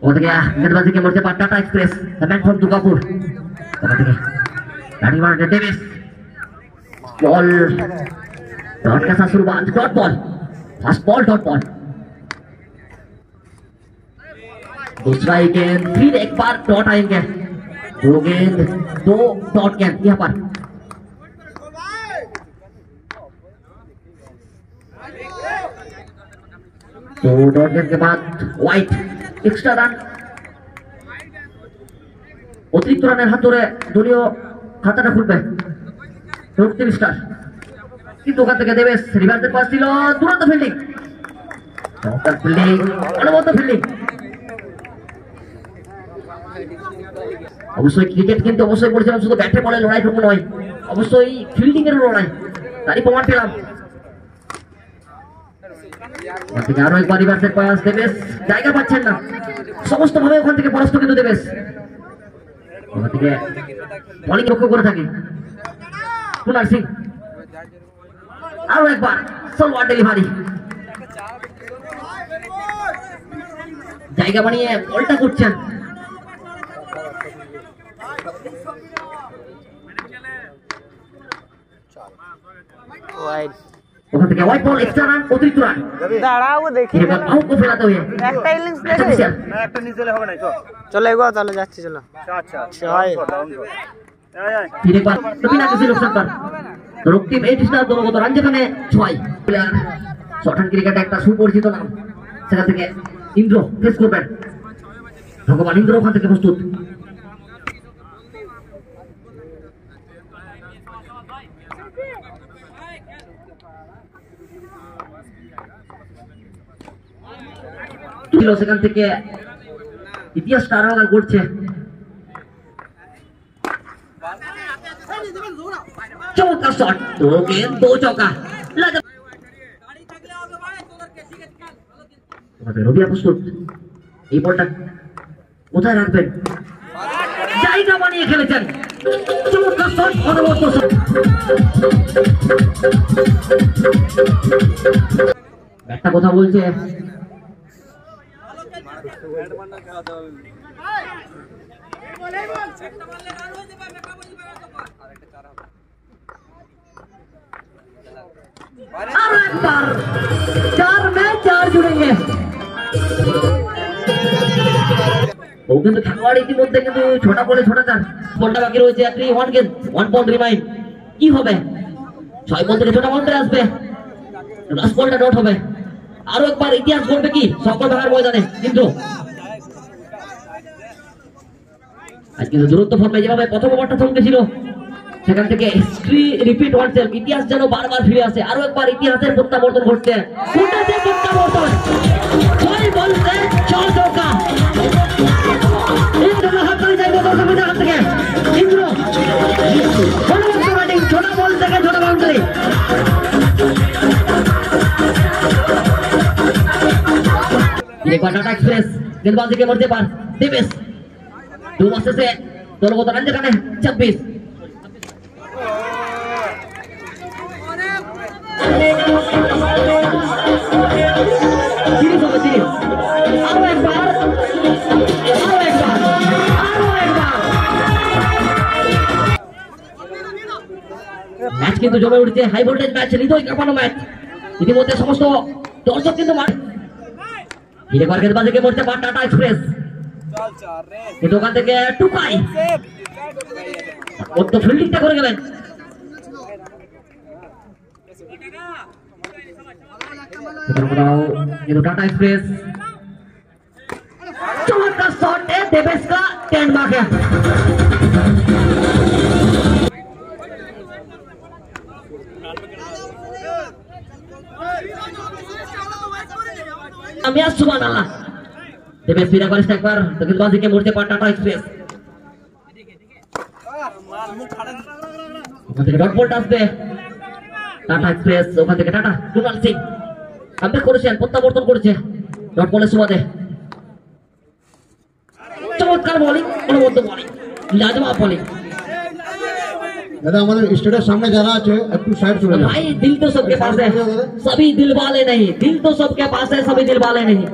उठ गया गेंदबाजी के मोर्चे पर Tata express the man from Durgapur batting मार डेविस बॉल डॉट के साथ शुरुआत dot ball first ball dot ball दूसरा ही गेंद फिर एक बार डॉट आएंगे दो गेंद दो डॉट गेंद यहाँ पर तो डॉट गेंद के बाद व्हाइट एक्स्ट्रा রান অতিরিক্ত রানের হাত ধরে দলীয় খাতাটা খুলবে রক্তিম স্টার কিন্তু ওখান থেকে দেবেশ রিভার্সের পাস ছিল দুরন্ত ফিল্ডিং চমৎকার ফিল্ডিং অনবদ্য ফিল্ডিং অবশ্যই ক্রিকেট কিন্তু অবশ্যই পরিচালনা শুধু ব্যাটে বলে লড়াইটুকু নয় অবশ্যই ফিল্ডিং এর লড়াই তারই প্রমাণ পেলাম আরো একবার রিভার্সের পাস দেবেশ জায়গা পাচ্ছেন না সমস্ত ভাবে ওখান থেকে পরাস্ত কিন্তু দেবেশ ওখান থেকে বলিং লক্ষ্য করে থাকে কুনাল সিং আরো একবার সলওয়ার ডেলিভারি জায়গা বানিয়ে বলটা করছেন ওখান থেকে হোয়াইট বল এক্সট্রা রান অতিরিক্ত রান দাঁড়াও দেখি এবার আউট করে ফেলাতে হবে একটা ইনিংস দেখেছি না একটা নিচে হবে না চলো এগো তাহলে যাচ্ছি চলো আচ্ছা ছয় फिर एक बार बिना किसी नुकसान पर রোগ টিম 8 স্টার দলগত রান যেখানে 6 প্লেয়ার শর্টহ্যান্ড ক্রিকেটে একটা সুপরিচিত নাম সেখান থেকে ইন্দ্র ফেস করবেন ভগবান ইন্দ্র ওখান থেকে প্রস্তুত সেখান থেকে ইতিহাস টানাগার করছে চমৎকার শট দো গেंद दो चौका রবিয়া প্রস্তুত এই বলটা কোথায় রাখবেন জায়গা বানিয়ে খেলেছেন চমৎকার শট অনবদ্য শট ব্যাটটা কথা বলছে चार मैच चार जुड़ेंगे ও কিন্তু খেলোয়াড় ইতিমধ্যে কিন্তু ছোটা বলে ছোটা চার বলটা বাকি রয়েছে একটি ওয়ান গেম 1 পয়েন্ট রিমাইন্ড কি হবে 6 বল থেকে ছোটা বাউন্ডারি আসবে লাস্ট বলটা ডট হবে আরো একবার ইতিহাস গড়বে কি সকল ভাগার ময়দানে কিন্তু আজ কিন্তু দূরত্ব ফর্মে যেভাবে প্রথম ওভারটা থমকেছিল সেখান থেকে হিস্ট্রি রিপিট ওয়ানসেলফ ইতিহাস যেন বারবার ফিরে আসে আরো একবার ইতিহাসের প্রত্যাবর্তন ঘটছে ফুটাতে প্রত্যাবর্তন 6 বলতে 6 চৌকা ইন্দ্র হাত ধরে যাইবে দর্শকদের হাত থেকে ইন্দ্র বলবন্ত ব্যাটিং ছোট বল থেকে ছোট বাউন্ডারি টাটা এক্সপ্রেস गेंदबाजी के मोर्चे पर देवेश दो बॉक्स से दोनों को रन जगाने 26 मैच কিন্তু জমে উঠছে হাই ভোল্টেজ ম্যাচ হৃদয় কাঁপানো ম্যাচ ইতিমধ্যে সমস্ত দর্শক কিন্তু মাঠ ধীরে করে गेंदबाजी के मोर्चे पर टाटा एक्सप्रेस কিন্তু ওখান থেকে টুকাই কত ফিল্ডিংটা করে গেলেন ये टाटा एक्सप्रेस चमत्कार शॉट है देवेश का टेंट मार्क है सुभान अल्लाह देवेश फिर एक बार तो गेंदबाजी के मोर्चे पर टाटा एक्सप्रेस ওখান থেকে ডট বলটা আসবে টাটা এক্সপ্রেস ওখান থেকে টাটা কুনাল সিং কামব্যাক করেছেন প্রত্যাবর্তন করেছে ডট বলের সুবাদে চমৎকার বোলিং অনবদ্য বোলিং লাজবাব বোলিং दादा हमारे स्टेडियम सामने जा रहा है একটু साइड चले जाओ भाई दिल तो सबके पास है, सभी दिल वाले नहीं, दिल तो सबके पास है, सभी दिल वाले नहीं,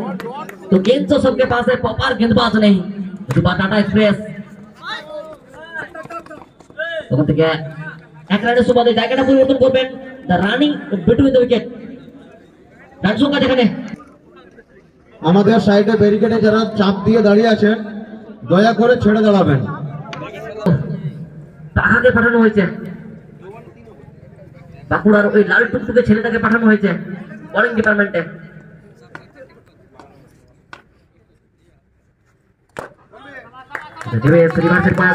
तो गेंद तो सबके पास है, पपार गेंदबाज नहीं। टाटा एक्सप्रेस তখন থেকে এক রানের সুবাদে জায়গাটা পরিবর্তন করবেন, the running between the wicket. Run সংখ্যা যেখানে আমাদের সাইডে ব্যারিকেডে যারা চাপ দিয়ে দাঁড়িয়ে আছেন দয়া করে ছেড়ে দাঁড়াবেন। তাহাকে পাঠানো হয়েছে, বাঁকুড়ার ওই লাল টুকটুকে ছেলেটাকে পাঠানো হয়েছে বোলিং ডিপার্টমেন্টে।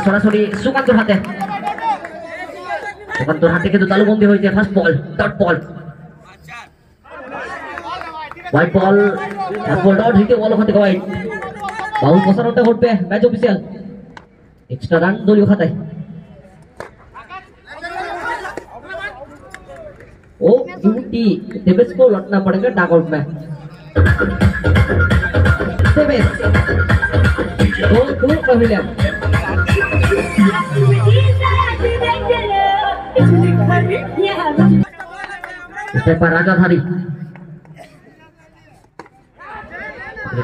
সরাসরি সুকান্তর হাতে, সুকান্তর হাতে কিন্তু তালুবন্দি হয়েছে। ফার্স্ট বল, dot ball, white ball, ball dot হিটে বল ওখান থেকে হোয়াইট। বাউল প্রসারণটা ঘটবে ম্যাচ অফিসিয়াল, এক্সট্রা রান দলীয় খাতায়। ओ ड्यूटी देवेश को लौटना पड़ेगा डॉगआउट में। देवेश दो पवेलियन स्टेप पर राजाधारी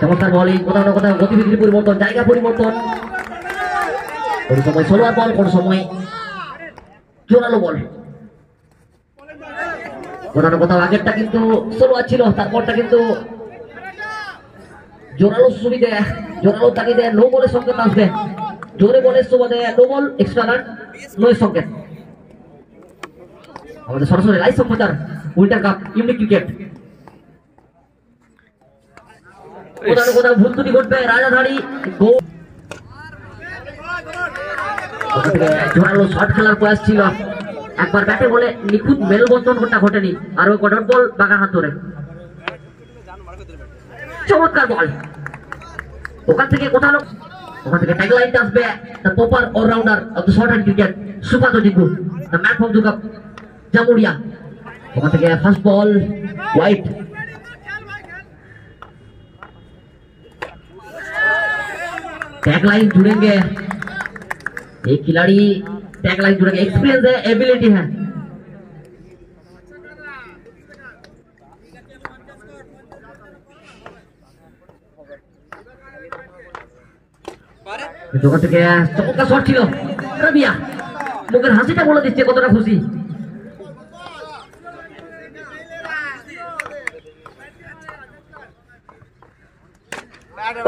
चमत्कार बॉलिंग, কোথাও না কোথাও গতিবিধির পরিবর্তন, জায়গা পরিবর্তন, কোন সময় সোলোয়ার বল, কোন সময় জোরালো বল। কোথাও না কোথাও আগেরটা কিন্তু সোলোয়ার ছিল, তারপরটা কিন্তু জোরালো সুবিধে, জোরালো তাগিদে নো বলের সংকেত আসবে, জোরে বলের সুবাদে no ball, extra run, no সংকেত। আমাদের সরাসরি লাইভ সম্প্রচার উইন্টার কাপ ইউনিক ক্রিকেট। কোথাও না কোথাও ভুল ত্রুটি ঘটবে, রাজাধারী জোরালো শট খেলার প্রয়াস ছিল, একবার ব্যাটে বলে নিখুঁত মেলবন্ধন ঘটেনি, আর ওই ডট বল বাগান হাত ধরে চমৎকার বল। ওখান থেকে কোথাও ওখান থেকে ট্যাগ লাইনটা আসবে, the proper allrounder of the short hand cricket Sukanta Jinku, the man from Dukap Jamuria. ওখান থেকে first ball wide, tag line जुड़ेंगे, एक खिलाड़ी टैग लाइन जुड़ेंगे, एक्सपीरियंस है, एबिलिटी है। দোকান থেকে চমৎকার শট ছিল রাবিয়া, মুখের হাসিটা বলে দিচ্ছে কতটা খুশি।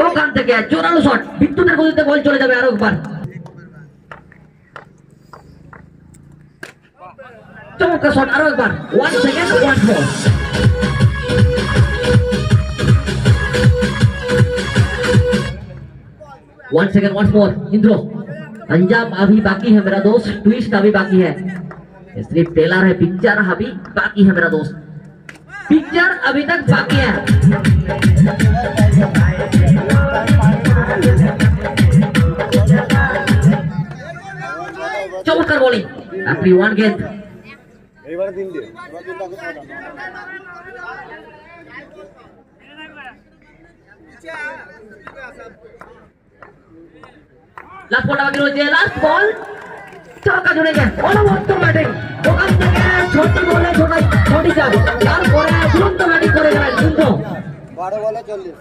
ওখান থেকে জোরালো শট, বিদ্যুতের গতিতে বল চলে যাবে আরো একবার। চমৎকার শট আরো একবার, 1 সেকেন্ড 1 বল। वन सेकेंड वंस मोर इंद्रो, अंजाम अभी बाकी है मेरा दोस्त, ट्विस्ट अभी बाकी है, सिर्फ टेलर है, पिक्चर अभी बाकी है मेरा दोस्त, पिक्चर अभी तक बाकी है। चमत्कार बॉलिंग, अपनी वन गेंद লাস্ট বলটা বাকি রয়েছে, লাস্ট বল চমৎকার জুড়ে গেছে, অনবদ্য ব্যাটিং, ওখান থেকে ছোট বলে ছোটি চাপ, তারপরে দুরন্ত ব্যাটিং করে গেলেন কিন্তু 12 বলে 40।